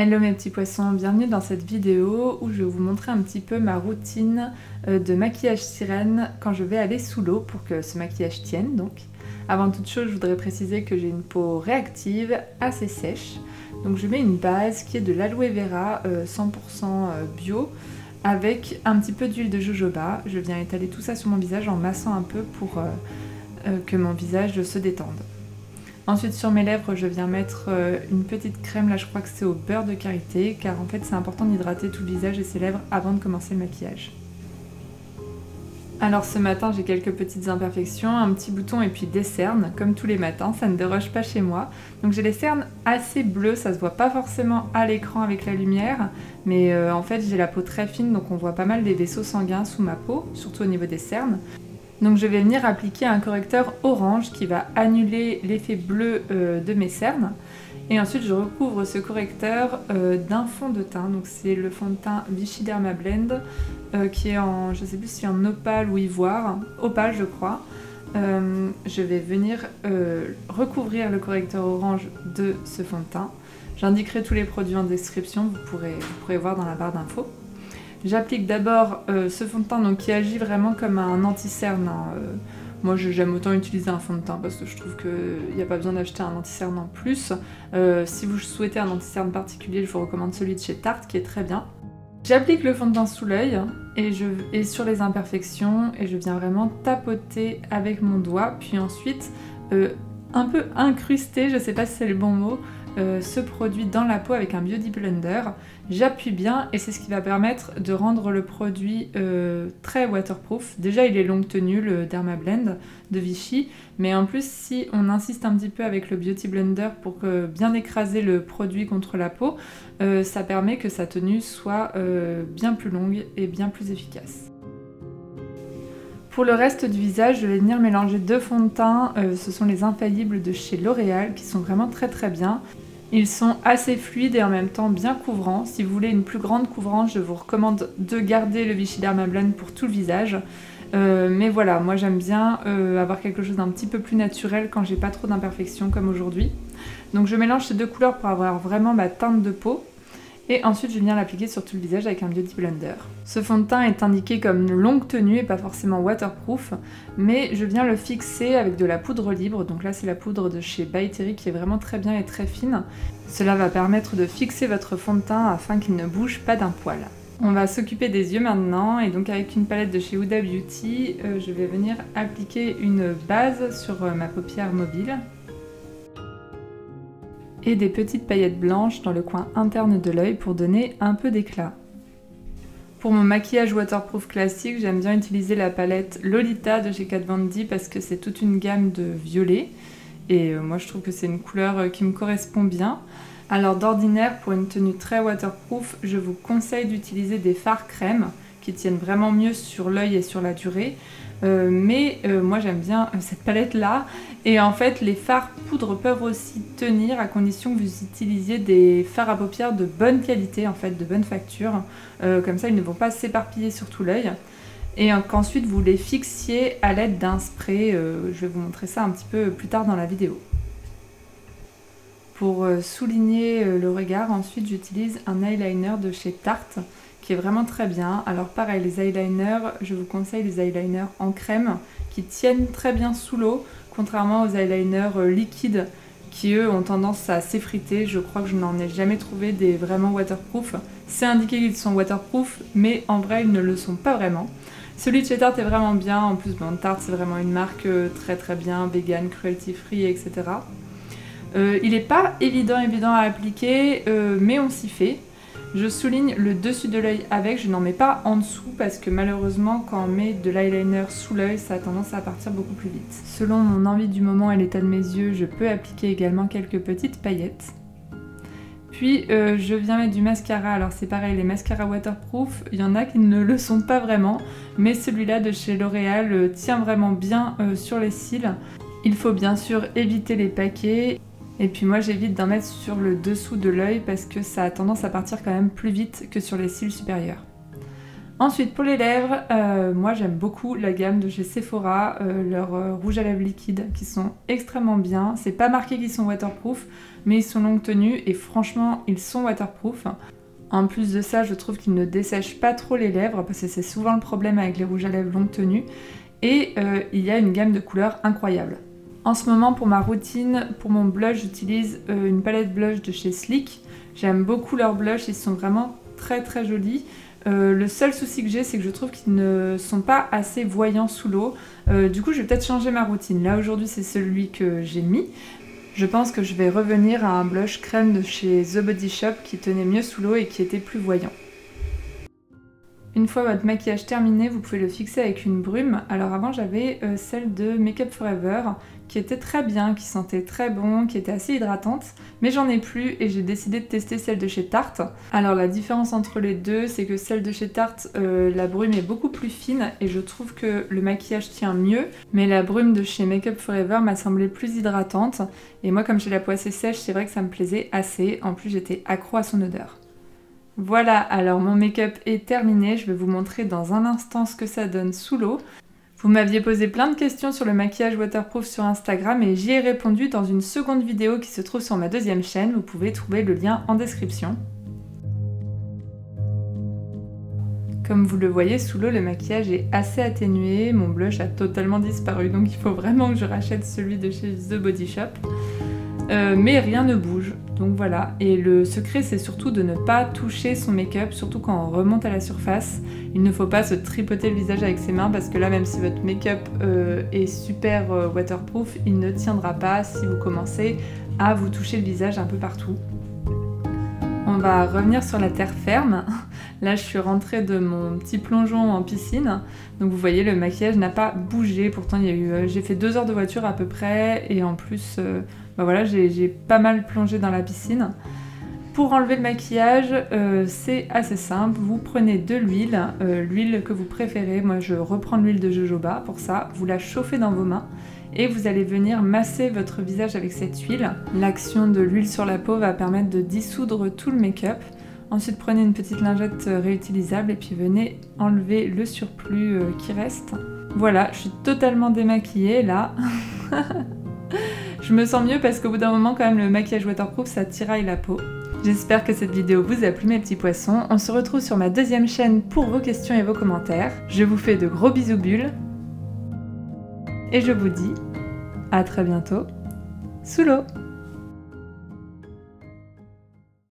Hello mes petits poissons, bienvenue dans cette vidéo où je vais vous montrer un petit peu ma routine de maquillage sirène quand je vais aller sous l'eau pour que ce maquillage tienne donc. Avant toute chose, je voudrais préciser que j'ai une peau réactive, assez sèche. Donc je mets une base qui est de l'aloe vera 100% bio avec un petit peu d'huile de jojoba. Je viens étaler tout ça sur mon visage en massant un peu pour que mon visage se détende. Ensuite sur mes lèvres je viens mettre une petite crème, là je crois que c'est au beurre de karité car en fait c'est important d'hydrater tout le visage et ses lèvres avant de commencer le maquillage. Alors ce matin j'ai quelques petites imperfections, un petit bouton et puis des cernes comme tous les matins, ça ne déroge pas chez moi. Donc j'ai les cernes assez bleues, ça se voit pas forcément à l'écran avec la lumière mais en fait j'ai la peau très fine donc on voit pas mal des vaisseaux sanguins sous ma peau, surtout au niveau des cernes. Donc je vais venir appliquer un correcteur orange qui va annuler l'effet bleu de mes cernes. Et ensuite je recouvre ce correcteur d'un fond de teint. Donc c'est le fond de teint Vichy Dermablend qui est en, je sais plus si en opale ou ivoire, opale je crois. Je vais venir recouvrir le correcteur orange de ce fond de teint. J'indiquerai tous les produits en description, vous pourrez voir dans la barre d'infos. J'applique d'abord ce fond de teint donc, qui agit vraiment comme un anti-cerne. Moi j'aime autant utiliser un fond de teint parce que je trouve qu'il n'y a pas besoin d'acheter un anti-cerne en plus. Si vous souhaitez un anti-cerne particulier, je vous recommande celui de chez Tarte qui est très bien. J'applique le fond de teint sous l'œil et sur les imperfections et je viens vraiment tapoter avec mon doigt. Puis ensuite un peu incruster, je ne sais pas si c'est le bon mot, ce produit dans la peau avec un Beauty Blender. J'appuie bien et c'est ce qui va permettre de rendre le produit très waterproof. Déjà il est longue tenue le Dermablend de Vichy, mais en plus si on insiste un petit peu avec le Beauty Blender pour bien écraser le produit contre la peau, ça permet que sa tenue soit bien plus longue et bien plus efficace. Pour le reste du visage, je vais venir mélanger deux fonds de teint, ce sont les Infaillibles de chez L'Oréal qui sont vraiment très bien. Ils sont assez fluides et en même temps bien couvrants. Si vous voulez une plus grande couvrance, je vous recommande de garder le Vichy Dermablend pour tout le visage. Mais voilà, moi j'aime bien avoir quelque chose d'un petit peu plus naturel quand j'ai pas trop d'imperfections comme aujourd'hui. Donc je mélange ces deux couleurs pour avoir vraiment ma teinte de peau. Et ensuite je viens l'appliquer sur tout le visage avec un Beauty Blender. Ce fond de teint est indiqué comme longue tenue et pas forcément waterproof, mais je viens le fixer avec de la poudre libre, donc là c'est la poudre de chez By Terry qui est vraiment très bien et très fine. Cela va permettre de fixer votre fond de teint afin qu'il ne bouge pas d'un poil. On va s'occuper des yeux maintenant et donc avec une palette de chez Huda Beauty, je vais venir appliquer une base sur ma paupière mobile. Et des petites paillettes blanches dans le coin interne de l'œil pour donner un peu d'éclat. Pour mon maquillage waterproof classique, j'aime bien utiliser la palette Lolita de chez Kat Von D parce que c'est toute une gamme de violets et moi je trouve que c'est une couleur qui me correspond bien. Alors d'ordinaire, pour une tenue très waterproof, je vous conseille d'utiliser des fards crème qui tiennent vraiment mieux sur l'œil et sur la durée. Moi j'aime bien cette palette là et en fait les fards poudre peuvent aussi tenir à condition que vous utilisiez des fards à paupières de bonne qualité, en fait de bonne facture, comme ça ils ne vont pas s'éparpiller sur tout l'œil et qu'ensuite vous les fixiez à l'aide d'un spray, je vais vous montrer ça un petit peu plus tard dans la vidéo. Pour souligner le regard, ensuite j'utilise un eyeliner de chez Tarte qui est vraiment très bien. Alors pareil, les eyeliners, je vous conseille les eyeliners en crème qui tiennent très bien sous l'eau, contrairement aux eyeliners liquides qui eux ont tendance à s'effriter. Je crois que je n'en ai jamais trouvé des vraiment waterproof. C'est indiqué qu'ils sont waterproof, mais en vrai ils ne le sont pas vraiment. Celui de chez Tarte est vraiment bien, en plus bon, Tarte c'est vraiment une marque très bien, vegan, cruelty free, etc. Il n'est pas évident à appliquer, mais on s'y fait. Je souligne le dessus de l'œil avec, je n'en mets pas en dessous parce que malheureusement quand on met de l'eyeliner sous l'œil ça a tendance à partir beaucoup plus vite. Selon mon envie du moment et l'état de mes yeux, je peux appliquer également quelques petites paillettes. Puis je viens mettre du mascara, alors c'est pareil, les mascaras waterproof, il y en a qui ne le sont pas vraiment, mais celui-là de chez L'Oréal tient vraiment bien sur les cils. Il faut bien sûr éviter les paquets. Et puis moi j'évite d'en mettre sur le dessous de l'œil parce que ça a tendance à partir quand même plus vite que sur les cils supérieurs. Ensuite pour les lèvres, moi j'aime beaucoup la gamme de chez Sephora, leurs rouges à lèvres liquides qui sont extrêmement bien. C'est pas marqué qu'ils sont waterproof, mais ils sont longue tenue et franchement ils sont waterproof. En plus de ça, je trouve qu'ils ne dessèchent pas trop les lèvres parce que c'est souvent le problème avec les rouges à lèvres longue tenue. Et il y a une gamme de couleurs incroyable. En ce moment pour ma routine, pour mon blush, j'utilise une palette blush de chez Sleek. J'aime beaucoup leurs blushs, ils sont vraiment très jolis. Le seul souci que j'ai, c'est que je trouve qu'ils ne sont pas assez voyants sous l'eau. Du coup, je vais peut-être changer ma routine. Là, aujourd'hui, c'est celui que j'ai mis. Je pense que je vais revenir à un blush crème de chez The Body Shop qui tenait mieux sous l'eau et qui était plus voyant. Une fois votre maquillage terminé, vous pouvez le fixer avec une brume. Alors avant, j'avais celle de Make Up For Ever qui était très bien, qui sentait très bon, qui était assez hydratante. Mais j'en ai plus et j'ai décidé de tester celle de chez Tarte. Alors la différence entre les deux, c'est que celle de chez Tarte, la brume est beaucoup plus fine et je trouve que le maquillage tient mieux. Mais la brume de chez Make Up For Ever m'a semblé plus hydratante. Et moi, comme j'ai la peau assez sèche, c'est vrai que ça me plaisait assez. En plus, j'étais accro à son odeur. Voilà, alors mon make-up est terminé, je vais vous montrer dans un instant ce que ça donne sous l'eau. Vous m'aviez posé plein de questions sur le maquillage waterproof sur Instagram et j'y ai répondu dans une seconde vidéo qui se trouve sur ma deuxième chaîne, vous pouvez trouver le lien en description. Comme vous le voyez, sous l'eau, le maquillage est assez atténué, mon blush a totalement disparu, donc il faut vraiment que je rachète celui de chez The Body Shop. Mais rien ne bouge, donc voilà. Et le secret, c'est surtout de ne pas toucher son make-up, surtout quand on remonte à la surface. Il ne faut pas se tripoter le visage avec ses mains parce que là, même si votre make-up est super waterproof, il ne tiendra pas si vous commencez à vous toucher le visage un peu partout. On va revenir sur la terre ferme. Là, je suis rentrée de mon petit plongeon en piscine. Donc vous voyez, le maquillage n'a pas bougé. Pourtant, j'ai fait 2 heures de voiture à peu près. Et en plus, voilà, j'ai pas mal plongé dans la piscine. Pour enlever le maquillage, c'est assez simple. Vous prenez de l'huile, l'huile que vous préférez. Moi, je reprends l'huile de jojoba pour ça. Vous la chauffez dans vos mains. Et vous allez venir masser votre visage avec cette huile. L'action de l'huile sur la peau va permettre de dissoudre tout le make-up. Ensuite, prenez une petite lingette réutilisable et puis venez enlever le surplus qui reste. Voilà, je suis totalement démaquillée là. Je me sens mieux parce qu'au bout d'un moment, quand même, le maquillage waterproof, ça tiraille la peau. J'espère que cette vidéo vous a plu mes petits poissons. On se retrouve sur ma deuxième chaîne pour vos questions et vos commentaires. Je vous fais de gros bisous bulles. Et je vous dis à très bientôt sous l'eau.